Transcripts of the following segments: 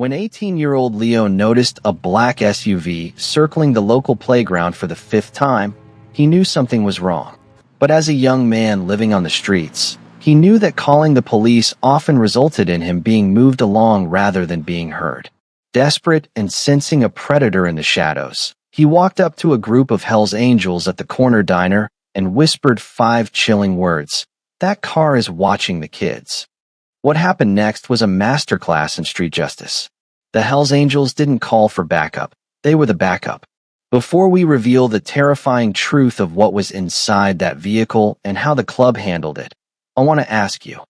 When 18-year-old Leo noticed a black SUV circling the local playground for the fifth time, he knew something was wrong. But as a young man living on the streets, he knew that calling the police often resulted in him being moved along rather than being heard. Desperate and sensing a predator in the shadows, he walked up to a group of Hell's Angels at the corner diner and whispered 5 chilling words. "That car is watching the kids." What happened next was a masterclass in street justice. The Hells Angels didn't call for backup. They were the backup. Before we reveal the terrifying truth of what was inside that vehicle and how the club handled it, I want to ask you,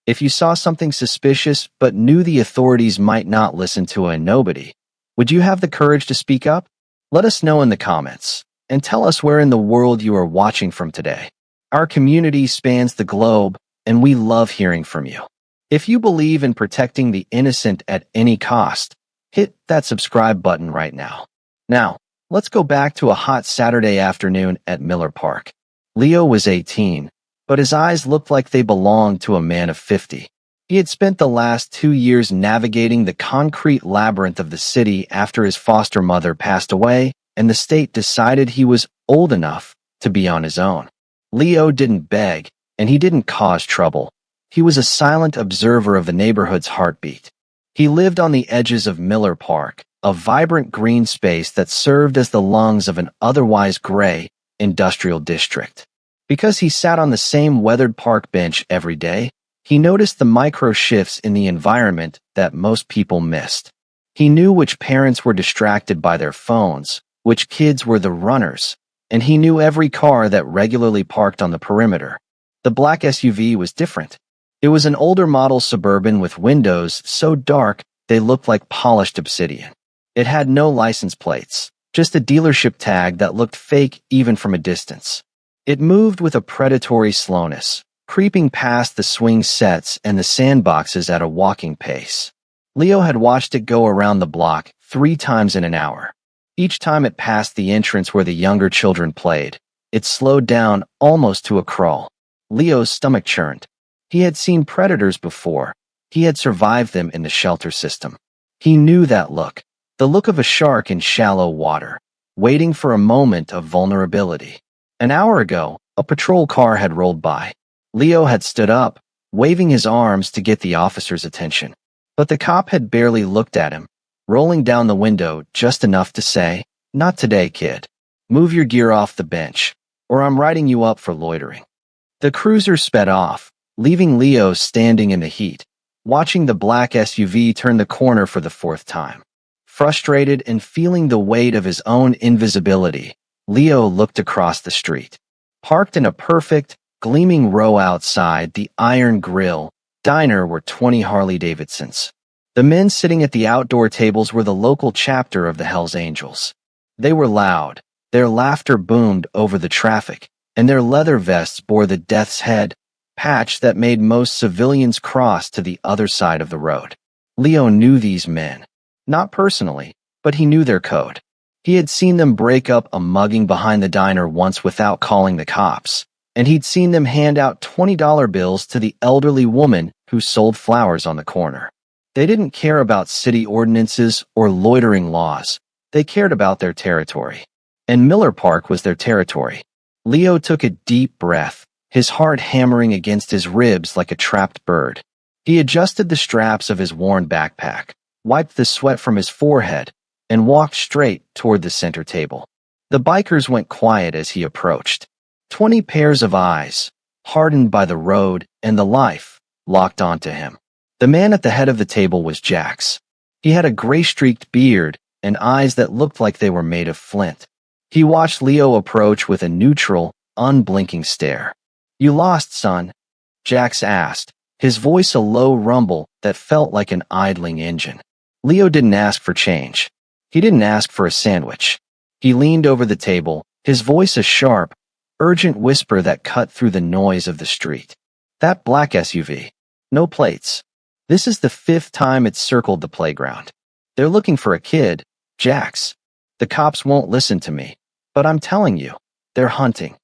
if you saw something suspicious but knew the authorities might not listen to a nobody, would you have the courage to speak up? Let us know in the comments, and tell us where in the world you are watching from today. Our community spans the globe, and we love hearing from you. If you believe in protecting the innocent at any cost, hit that subscribe button right now. Now, let's go back to a hot Saturday afternoon at Miller Park. Leo was 18, but his eyes looked like they belonged to a man of 50. He had spent the last 2 years navigating the concrete labyrinth of the city after his foster mother passed away, and the state decided he was old enough to be on his own. Leo didn't beg, and he didn't cause trouble. He was a silent observer of the neighborhood's heartbeat. He lived on the edges of Miller Park, a vibrant green space that served as the lungs of an otherwise gray industrial district. Because he sat on the same weathered park bench every day, he noticed the micro shifts in the environment that most people missed. He knew which parents were distracted by their phones, which kids were the runners, and he knew every car that regularly parked on the perimeter. The black SUV was different. It was an older model Suburban with windows so dark they looked like polished obsidian. It had no license plates, just a dealership tag that looked fake even from a distance. It moved with a predatory slowness, creeping past the swing sets and the sandboxes at a walking pace. Leo had watched it go around the block 3 times in an hour. Each time it passed the entrance where the younger children played, it slowed down almost to a crawl. Leo's stomach churned. He had seen predators before. He had survived them in the shelter system. He knew that look, the look of a shark in shallow water, waiting for a moment of vulnerability. An hour ago, a patrol car had rolled by. Leo had stood up, waving his arms to get the officer's attention. But the cop had barely looked at him, rolling down the window just enough to say, "Not today, kid. Move your gear off the bench, or I'm writing you up for loitering." The cruiser sped off, leaving Leo standing in the heat, watching the black SUV turn the corner for the 4th time. Frustrated and feeling the weight of his own invisibility, Leo looked across the street. Parked in a perfect, gleaming row outside the Iron Grill diner were 20 Harley-Davidsons. The men sitting at the outdoor tables were the local chapter of the Hells Angels. They were loud, their laughter boomed over the traffic, and their leather vests bore the death's head patch that made most civilians cross to the other side of the road. Leo knew these men. Not personally, but he knew their code. He had seen them break up a mugging behind the diner once without calling the cops, and he'd seen them hand out $20 bills to the elderly woman who sold flowers on the corner. They didn't care about city ordinances or loitering laws. They cared about their territory. And Miller Park was their territory. Leo took a deep breath, his heart hammering against his ribs like a trapped bird. He adjusted the straps of his worn backpack, wiped the sweat from his forehead, and walked straight toward the center table. The bikers went quiet as he approached. 20 pairs of eyes, hardened by the road and the life, locked onto him. The man at the head of the table was Jax. He had a gray-streaked beard and eyes that looked like they were made of flint. He watched Leo approach with a neutral, unblinking stare. "You lost, son?" Jax asked, his voice a low rumble that felt like an idling engine. Leo didn't ask for change. He didn't ask for a sandwich. He leaned over the table, his voice a sharp, urgent whisper that cut through the noise of the street. "That black SUV. No plates. This is the 5th time it's circled the playground. They're looking for a kid, Jax. The cops won't listen to me, but I'm telling you, they're hunting."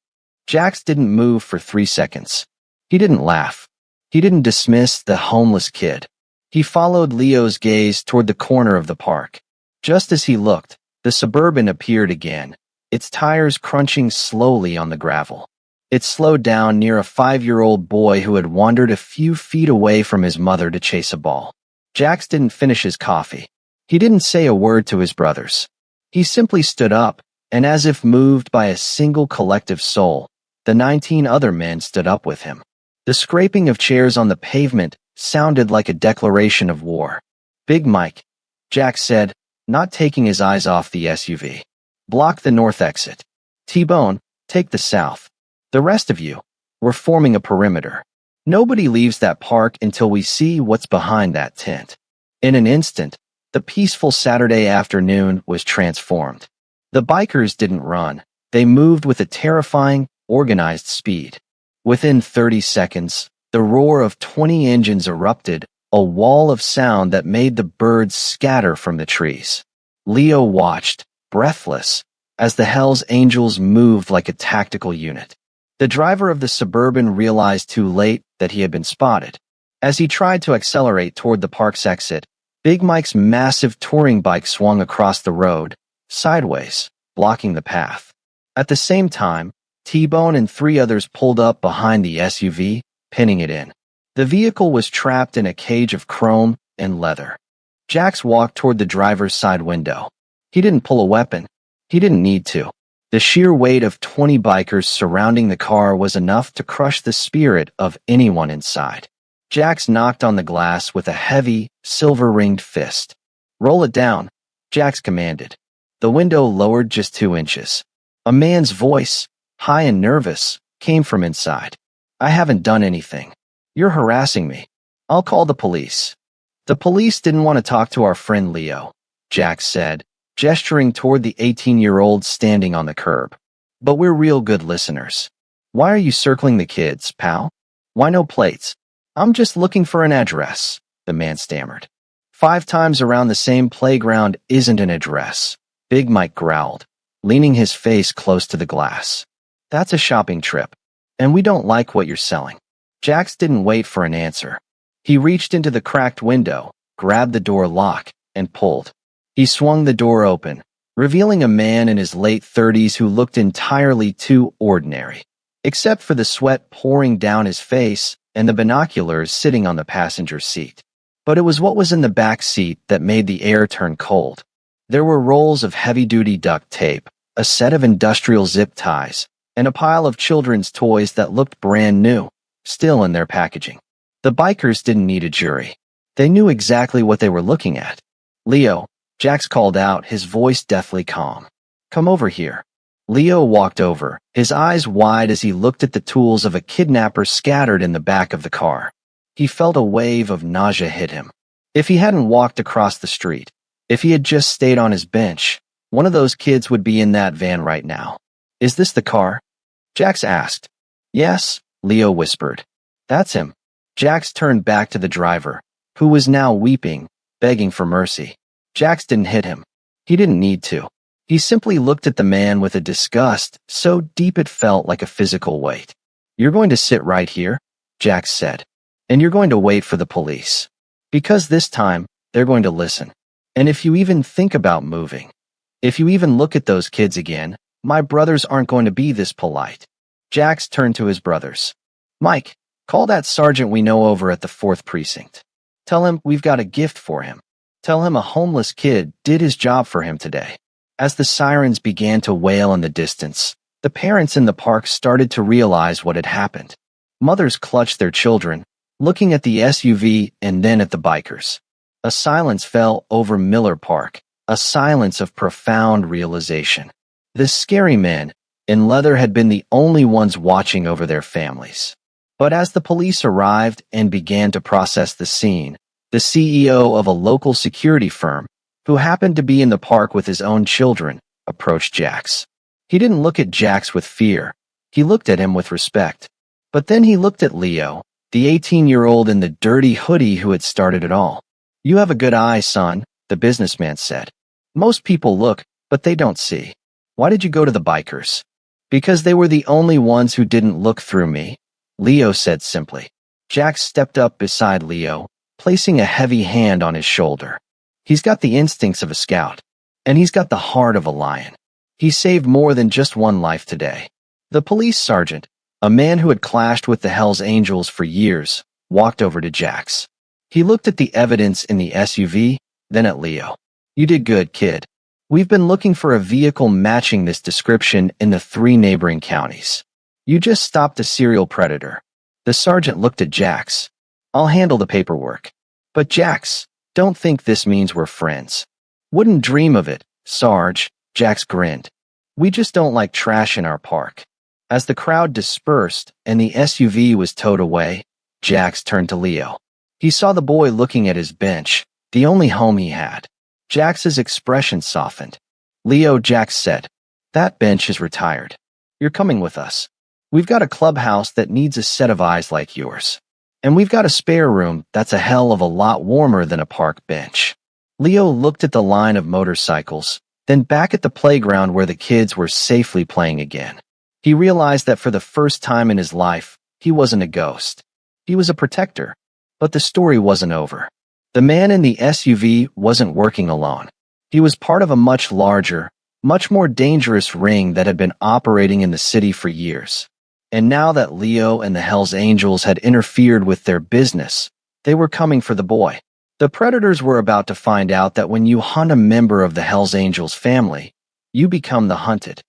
Jax didn't move for 3 seconds. He didn't laugh. He didn't dismiss the homeless kid. He followed Leo's gaze toward the corner of the park. Just as he looked, the Suburban appeared again, its tires crunching slowly on the gravel. It slowed down near a 5-year-old boy who had wandered a few feet away from his mother to chase a ball. Jax didn't finish his coffee. He didn't say a word to his brothers. He simply stood up, and as if moved by a single collective soul, the 19 other men stood up with him. The scraping of chairs on the pavement sounded like a declaration of war. "Big Mike," Jax said, not taking his eyes off the SUV. "Block the north exit. T-Bone, take the south. The rest of you, we're forming a perimeter. Nobody leaves that park until we see what's behind that tent." In an instant, the peaceful Saturday afternoon was transformed. The bikers didn't run. They moved with a terrifying, organized speed. Within 30 seconds, the roar of 20 engines erupted, a wall of sound that made the birds scatter from the trees. Leo watched, breathless, as the Hells Angels moved like a tactical unit. The driver of the Suburban realized too late that he had been spotted. As he tried to accelerate toward the park's exit, Big Mike's massive touring bike swung across the road, sideways, blocking the path. At the same time, T-Bone and 3 others pulled up behind the SUV, pinning it in. The vehicle was trapped in a cage of chrome and leather. Jax walked toward the driver's side window. He didn't pull a weapon. He didn't need to. The sheer weight of 20 bikers surrounding the car was enough to crush the spirit of anyone inside. Jax knocked on the glass with a heavy, silver-ringed fist. "Roll it down," Jax commanded. The window lowered just 2 inches. A man's voice, high and nervous, came from inside. "I haven't done anything. You're harassing me. I'll call the police." "The police didn't want to talk to our friend Leo," Jax said, gesturing toward the 18-year-old standing on the curb. "But we're real good listeners. Why are you circling the kids, pal? Why no plates?" "I'm just looking for an address," the man stammered. 5 times around the same playground isn't an address," Big Mike growled, leaning his face close to the glass. "That's a shopping trip, and we don't like what you're selling." Jax didn't wait for an answer. He reached into the cracked window, grabbed the door lock, and pulled. He swung the door open, revealing a man in his late 30s who looked entirely too ordinary, except for the sweat pouring down his face and the binoculars sitting on the passenger seat. But it was what was in the back seat that made the air turn cold. There were rolls of heavy-duty duct tape, a set of industrial zip ties, and a pile of children's toys that looked brand new, still in their packaging. The bikers didn't need a jury. They knew exactly what they were looking at. "Leo," Jax called out, his voice deathly calm. "Come over here." Leo walked over, his eyes wide as he looked at the tools of a kidnapper scattered in the back of the car. He felt a wave of nausea hit him. If he hadn't walked across the street, if he had just stayed on his bench, one of those kids would be in that van right now. "Is this the car?" Jax asked. "Yes," Leo whispered. "That's him." Jax turned back to the driver, who was now weeping, begging for mercy. Jax didn't hit him. He didn't need to. He simply looked at the man with a disgust so deep it felt like a physical weight. "You're going to sit right here," Jax said, "and you're going to wait for the police. Because this time, they're going to listen. And if you even think about moving, if you even look at those kids again, my brothers aren't going to be this polite." Jax turned to his brothers. "Mike, call that sergeant we know over at the 4th Precinct. Tell him we've got a gift for him. Tell him a homeless kid did his job for him today." As the sirens began to wail in the distance, the parents in the park started to realize what had happened. Mothers clutched their children, looking at the SUV and then at the bikers. A silence fell over Miller Park, a silence of profound realization. The scary men in leather had been the only ones watching over their families. But as the police arrived and began to process the scene, the CEO of a local security firm, who happened to be in the park with his own children, approached Jax. He didn't look at Jax with fear. He looked at him with respect. But then he looked at Leo, the 18-year-old in the dirty hoodie who had started it all. "You have a good eye, son," the businessman said. "Most people look, but they don't see. Why did you go to the bikers?" "Because they were the only ones who didn't look through me," Leo said simply. Jax stepped up beside Leo, placing a heavy hand on his shoulder. He's got the instincts of a scout, and he's got the heart of a lion. He saved more than just one life today. The police sergeant, a man who had clashed with the Hells Angels for years, walked over to Jax. He looked at the evidence in the SUV, then at Leo. "You did good, kid. We've been looking for a vehicle matching this description in the 3 neighboring counties. You just stopped a serial predator." The sergeant looked at Jax. "I'll handle the paperwork. But Jax, don't think this means we're friends." "Wouldn't dream of it, Sarge," Jax grinned. "We just don't like trash in our park." As the crowd dispersed and the SUV was towed away, Jax turned to Leo. He saw the boy looking at his bench, the only home he had. Jax's expression softened. "Leo," Jax said, "that bench is retired. You're coming with us. We've got a clubhouse that needs a set of eyes like yours. And we've got a spare room that's a hell of a lot warmer than a park bench." Leo looked at the line of motorcycles, then back at the playground where the kids were safely playing again. He realized that for the first time in his life, he wasn't a ghost. He was a protector. But the story wasn't over. The man in the SUV wasn't working alone. He was part of a much larger, much more dangerous ring that had been operating in the city for years. And now that Leo and the Hells Angels had interfered with their business, they were coming for the boy. The predators were about to find out that when you hunt a member of the Hells Angels family, you become the hunted.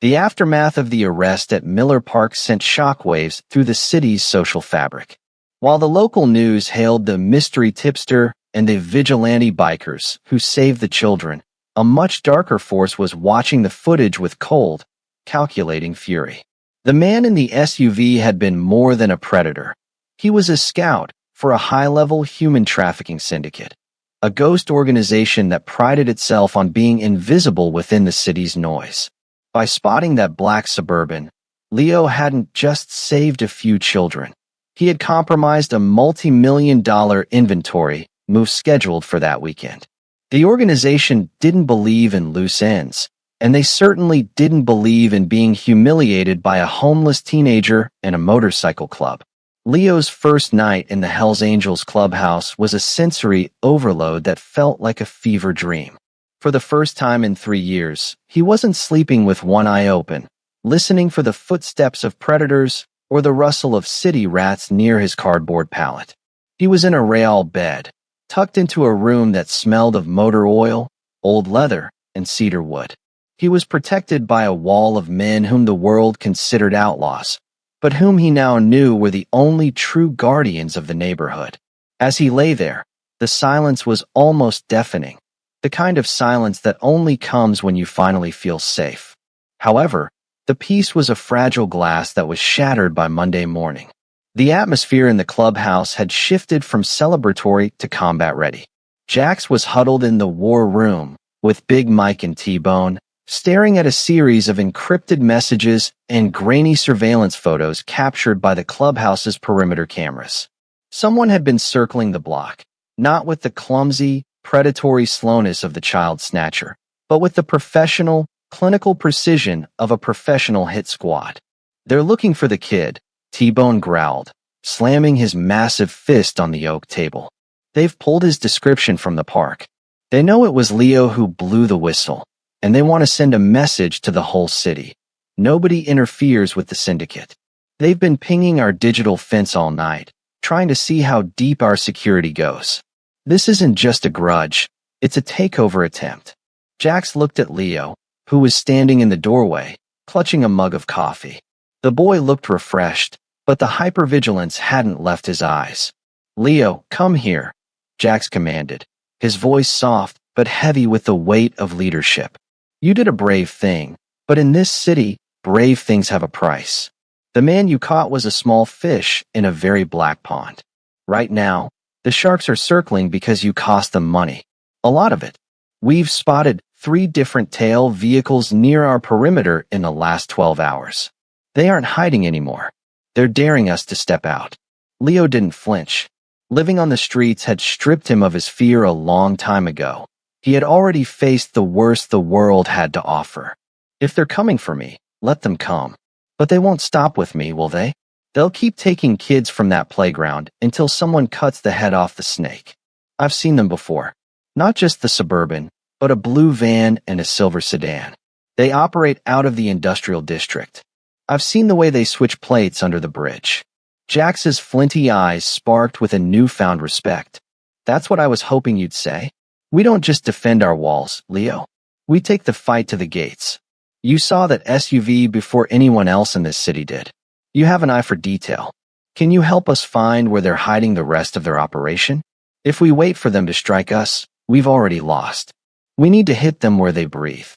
The aftermath of the arrest at Miller Park sent shockwaves through the city's social fabric. While the local news hailed the mystery tipster and the vigilante bikers who saved the children, a much darker force was watching the footage with cold, calculating fury. The man in the SUV had been more than a predator. He was a scout for a high-level human trafficking syndicate, a ghost organization that prided itself on being invisible within the city's noise. By spotting that black Suburban, Leo hadn't just saved a few children. He had compromised a multi-million-dollar inventory move scheduled for that weekend. The organization didn't believe in loose ends, and they certainly didn't believe in being humiliated by a homeless teenager and a motorcycle club. Leo's first night in the Hells Angels clubhouse was a sensory overload that felt like a fever dream. For the first time in 3 years, he wasn't sleeping with one eye open, listening for the footsteps of predators or the rustle of city rats near his cardboard pallet. He was in a rail bed, tucked into a room that smelled of motor oil, old leather, and cedar wood. He was protected by a wall of men whom the world considered outlaws, but whom he now knew were the only true guardians of the neighborhood. As he lay there, the silence was almost deafening, the kind of silence that only comes when you finally feel safe. However, the peace was a fragile glass that was shattered by Monday morning. The atmosphere in the clubhouse had shifted from celebratory to combat-ready. Jax was huddled in the war room, with Big Mike and T-Bone, staring at a series of encrypted messages and grainy surveillance photos captured by the clubhouse's perimeter cameras. Someone had been circling the block, not with the clumsy, predatory slowness of the child snatcher, but with the professional, clinical precision of a professional hit squad. "They're looking for the kid," T-Bone growled, slamming his massive fist on the oak table. "They've pulled his description from the park. They know it was Leo who blew the whistle, and they want to send a message to the whole city. Nobody interferes with the syndicate. They've been pinging our digital fence all night, trying to see how deep our security goes. This isn't just a grudge, it's a takeover attempt." Jax looked at Leo, who was standing in the doorway, clutching a mug of coffee. The boy looked refreshed, but the hypervigilance hadn't left his eyes. "Leo, come here," Jax commanded, his voice soft but heavy with the weight of leadership. "You did a brave thing, but in this city, brave things have a price. The man you caught was a small fish in a very black pond. Right now, the sharks are circling because you cost them money. A lot of it. We've spotted 3 different tail vehicles near our perimeter in the last 12 hours. They aren't hiding anymore. They're daring us to step out." Leo didn't flinch. Living on the streets had stripped him of his fear a long time ago. He had already faced the worst the world had to offer. "If they're coming for me, let them come. But they won't stop with me, will they?" They'll keep taking kids from that playground until someone cuts the head off the snake. I've seen them before. Not just the Suburban, but a blue van and a silver sedan. They operate out of the industrial district. I've seen the way they switch plates under the bridge. Jax's flinty eyes sparked with a newfound respect. That's what I was hoping you'd say. We don't just defend our walls, Leo. We take the fight to the gates. You saw that SUV before anyone else in this city did. You have an eye for detail. Can you help us find where they're hiding the rest of their operation? If we wait for them to strike us, we've already lost. We need to hit them where they breathe.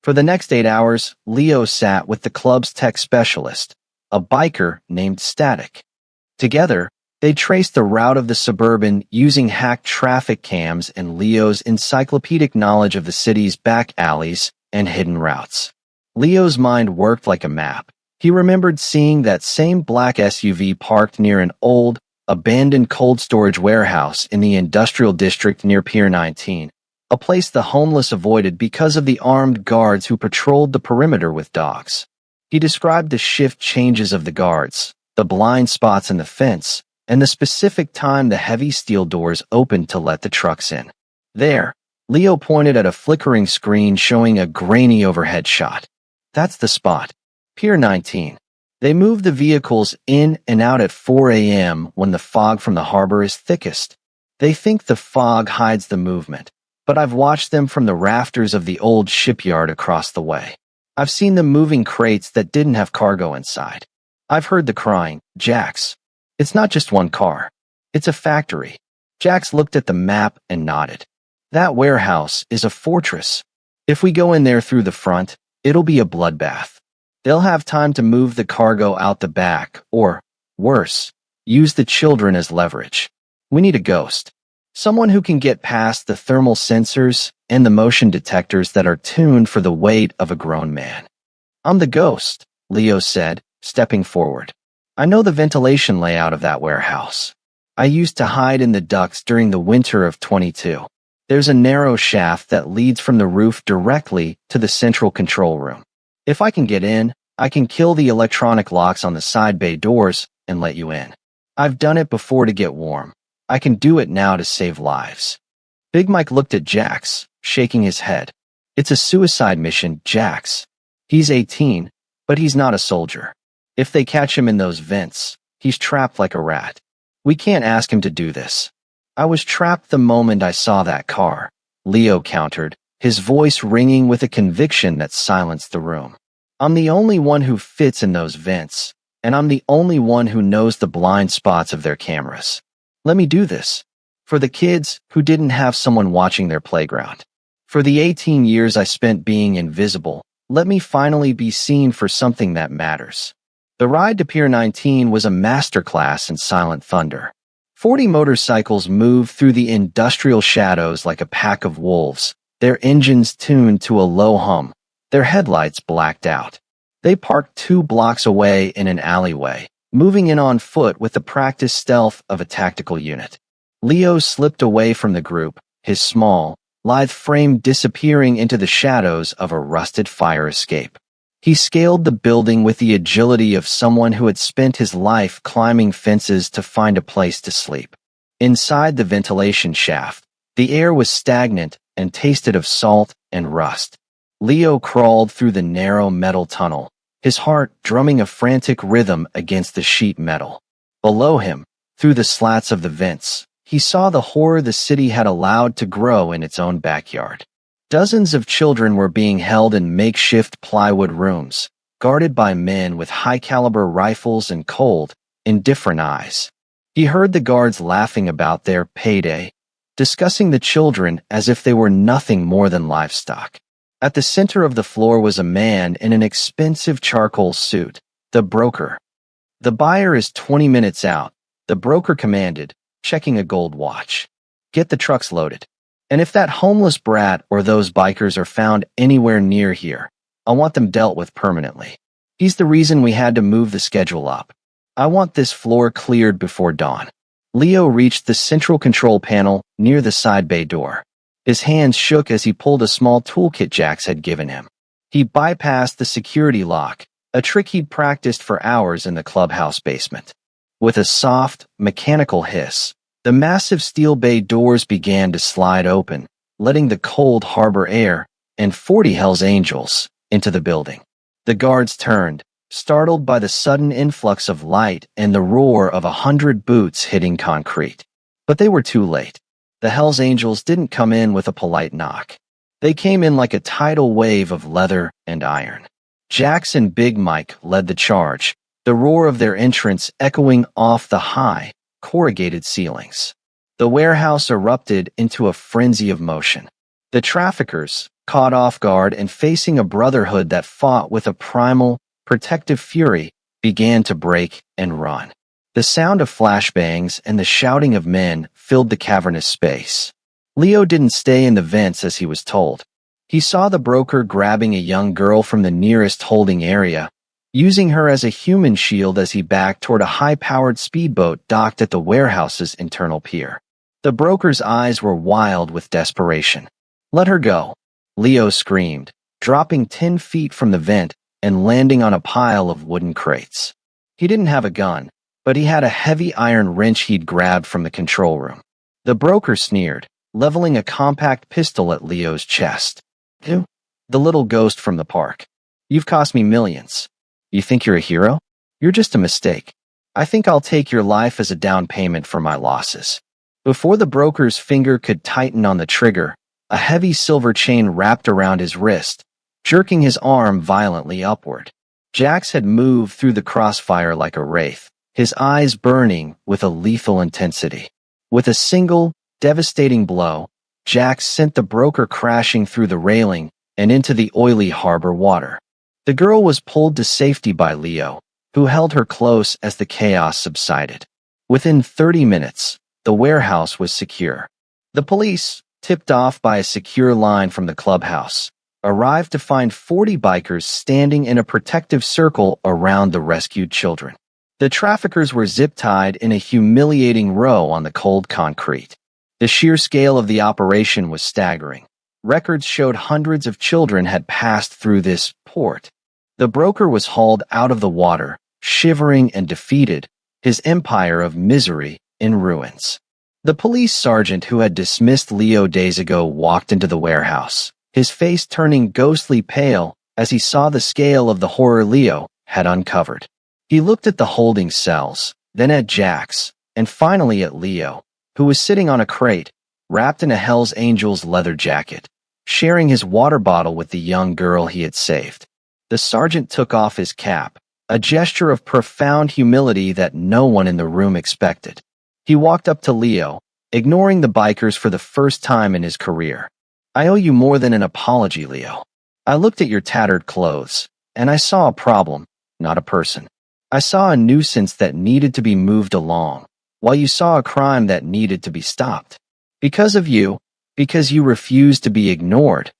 For the next 8 hours, Leo sat with the club's tech specialist, a biker named Static. Together, they traced the route of the Suburban using hacked traffic cams and Leo's encyclopedic knowledge of the city's back alleys and hidden routes. Leo's mind worked like a map. He remembered seeing that same black SUV parked near an old, abandoned cold storage warehouse in the industrial district near Pier 19, a place the homeless avoided because of the armed guards who patrolled the perimeter with dogs. He described the shift changes of the guards, the blind spots in the fence, and the specific time the heavy steel doors opened to let the trucks in. There, Leo pointed at a flickering screen showing a grainy overhead shot. That's the spot. Pier 19. They move the vehicles in and out at 4 a.m. when the fog from the harbor is thickest. They think the fog hides the movement, but I've watched them from the rafters of the old shipyard across the way. I've seen them moving crates that didn't have cargo inside. I've heard the crying, Jax. It's not just one car. It's a factory. Jax looked at the map and nodded. That warehouse is a fortress. If we go in there through the front, it'll be a bloodbath. They'll have time to move the cargo out the back, or, worse, use the children as leverage. We need a ghost. Someone who can get past the thermal sensors and the motion detectors that are tuned for the weight of a grown man. I'm the ghost, Leo said, stepping forward. I know the ventilation layout of that warehouse. I used to hide in the ducts during the winter of 22. There's a narrow shaft that leads from the roof directly to the central control room. If I can get in, I can kill the electronic locks on the side bay doors and let you in. I've done it before to get warm. I can do it now to save lives. Big Mike looked at Jax, shaking his head. It's a suicide mission, Jax. He's 18, but he's not a soldier. If they catch him in those vents, he's trapped like a rat. We can't ask him to do this. I was trapped the moment I saw that car, Leo countered, his voice ringing with a conviction that silenced the room. I'm the only one who fits in those vents, and I'm the only one who knows the blind spots of their cameras. Let me do this. For the kids who didn't have someone watching their playground. For the 18 years I spent being invisible, let me finally be seen for something that matters. The ride to Pier 19 was a masterclass in silent thunder. 40 motorcycles moved through the industrial shadows like a pack of wolves, their engines tuned to a low hum, their headlights blacked out. They parked 2 blocks away in an alleyway, moving in on foot with the practiced stealth of a tactical unit. Leo slipped away from the group, his small, lithe frame disappearing into the shadows of a rusted fire escape. He scaled the building with the agility of someone who had spent his life climbing fences to find a place to sleep. Inside the ventilation shaft, the air was stagnant and tasted of salt and rust. Leo crawled through the narrow metal tunnel, his heart drumming a frantic rhythm against the sheet metal. Below him, through the slats of the vents, he saw the horror the city had allowed to grow in its own backyard. Dozens of children were being held in makeshift plywood rooms, guarded by men with high-caliber rifles and cold, indifferent eyes. He heard the guards laughing about their payday, discussing the children as if they were nothing more than livestock. At the center of the floor was a man in an expensive charcoal suit, the broker. The buyer is 20 minutes out, the broker commanded, checking a gold watch. Get the trucks loaded. And if that homeless brat or those bikers are found anywhere near here, I want them dealt with permanently. He's the reason we had to move the schedule up. I want this floor cleared before dawn. Leo reached the central control panel near the side bay door. His hands shook as he pulled a small toolkit Jax had given him. He bypassed the security lock, a trick he'd practiced for hours in the clubhouse basement. With a soft, mechanical hiss, the massive steel bay doors began to slide open, letting the cold harbor air and 40 Hell's Angels into the building. The guards turned, startled by the sudden influx of light and the roar of 100 boots hitting concrete. But they were too late. The Hell's Angels didn't come in with a polite knock. They came in like a tidal wave of leather and iron. Jax and Big Mike led the charge, the roar of their entrance echoing off the high, corrugated ceilings. The warehouse erupted into a frenzy of motion. The traffickers, caught off guard and facing a brotherhood that fought with a primal, protective fury, began to break and run. The sound of flashbangs and the shouting of men filled the cavernous space. Leo didn't stay in the vents as he was told. He saw the broker grabbing a young girl from the nearest holding area, using her as a human shield as he backed toward a high-powered speedboat docked at the warehouse's internal pier. The broker's eyes were wild with desperation. "Let her go," Leo screamed, dropping 10 feet from the vent and landing on a pile of wooden crates. He didn't have a gun, but he had a heavy iron wrench he'd grabbed from the control room. The broker sneered, leveling a compact pistol at Leo's chest. "You, the little ghost from the park. You've cost me millions. You think you're a hero? You're just a mistake. I think I'll take your life as a down payment for my losses." Before the broker's finger could tighten on the trigger, a heavy silver chain wrapped around his wrist, jerking his arm violently upward. Jax had moved through the crossfire like a wraith, his eyes burning with a lethal intensity. With a single, devastating blow, Jax sent the broker crashing through the railing and into the oily harbor water. The girl was pulled to safety by Leo, who held her close as the chaos subsided. Within 30 minutes, the warehouse was secure. The police, tipped off by a secure line from the clubhouse, arrived to find 40 bikers standing in a protective circle around the rescued children. The traffickers were zip-tied in a humiliating row on the cold concrete. The sheer scale of the operation was staggering. Records showed hundreds of children had passed through this port. The broker was hauled out of the water, shivering and defeated, his empire of misery in ruins. The police sergeant who had dismissed Leo days ago walked into the warehouse, his face turning ghostly pale as he saw the scale of the horror Leo had uncovered. He looked at the holding cells, then at Jax, and finally at Leo, who was sitting on a crate, wrapped in a Hell's Angels leather jacket, sharing his water bottle with the young girl he had saved. The sergeant took off his cap, a gesture of profound humility that no one in the room expected. He walked up to Leo, ignoring the bikers for the first time in his career. "I owe you more than an apology, Leo. I looked at your tattered clothes, and I saw a problem, not a person. I saw a nuisance that needed to be moved along, while you saw a crime that needed to be stopped. Because of you, because you refused to be ignored,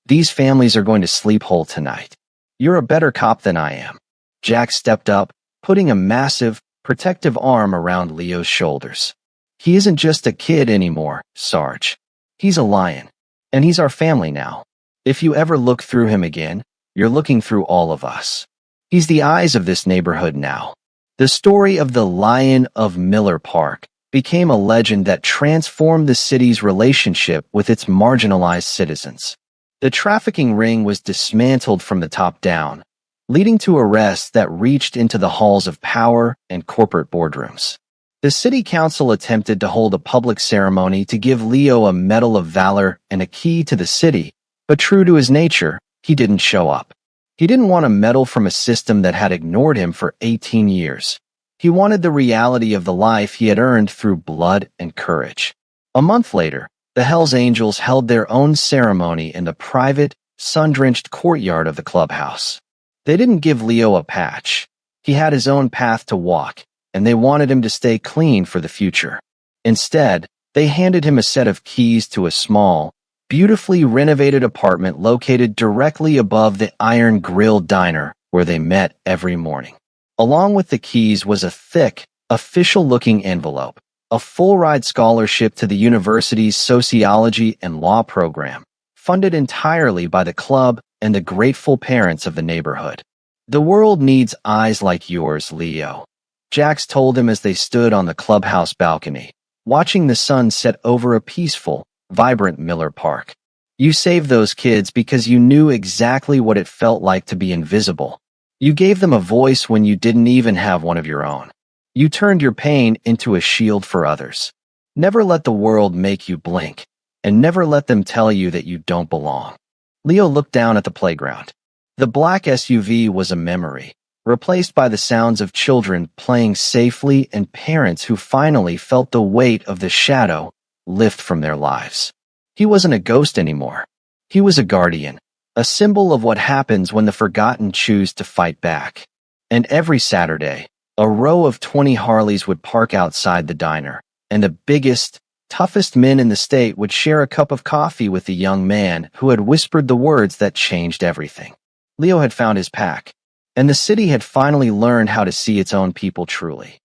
these families are going to sleep whole tonight. You're a better cop than I am." Jax stepped up, putting a massive, protective arm around Leo's shoulders. "He isn't just a kid anymore, Sarge. He's a lion, and he's our family now. If you ever look through him again, you're looking through all of us. He's the eyes of this neighborhood now." The story of the Lion of Miller Park became a legend that transformed the city's relationship with its marginalized citizens. The trafficking ring was dismantled from the top down, leading to arrests that reached into the halls of power and corporate boardrooms. The city council attempted to hold a public ceremony to give Leo a Medal of Valor and a key to the city, but true to his nature, he didn't show up. He didn't want a medal from a system that had ignored him for 18 years. He wanted the reality of the life he had earned through blood and courage. A month later, the Hells Angels held their own ceremony in the private, sun-drenched courtyard of the clubhouse. They didn't give Leo a patch. He had his own path to walk, and they wanted him to stay clean for the future. Instead, they handed him a set of keys to a small, beautifully renovated apartment located directly above the Iron Grill diner where they met every morning. Along with the keys was a thick, official-looking envelope, a full-ride scholarship to the university's sociology and law program, funded entirely by the club and the grateful parents of the neighborhood. The world needs eyes like yours, Leo. Jax told him as they stood on the clubhouse balcony, watching the sun set over a peaceful, vibrant Miller Park. You saved those kids because you knew exactly what it felt like to be invisible. You gave them a voice when you didn't even have one of your own. You turned your pain into a shield for others. Never let the world make you blink, and never let them tell you that you don't belong. Leo looked down at the playground. The black SUV was a memory, replaced by the sounds of children playing safely and parents who finally felt the weight of the shadow lift from their lives. He wasn't a ghost anymore. He was a guardian, a symbol of what happens when the forgotten choose to fight back. And every Saturday, a row of 20 Harleys would park outside the diner, and the biggest, toughest men in the state would share a cup of coffee with the young man who had whispered the words that changed everything. Leo had found his pack, and the city had finally learned how to see its own people truly.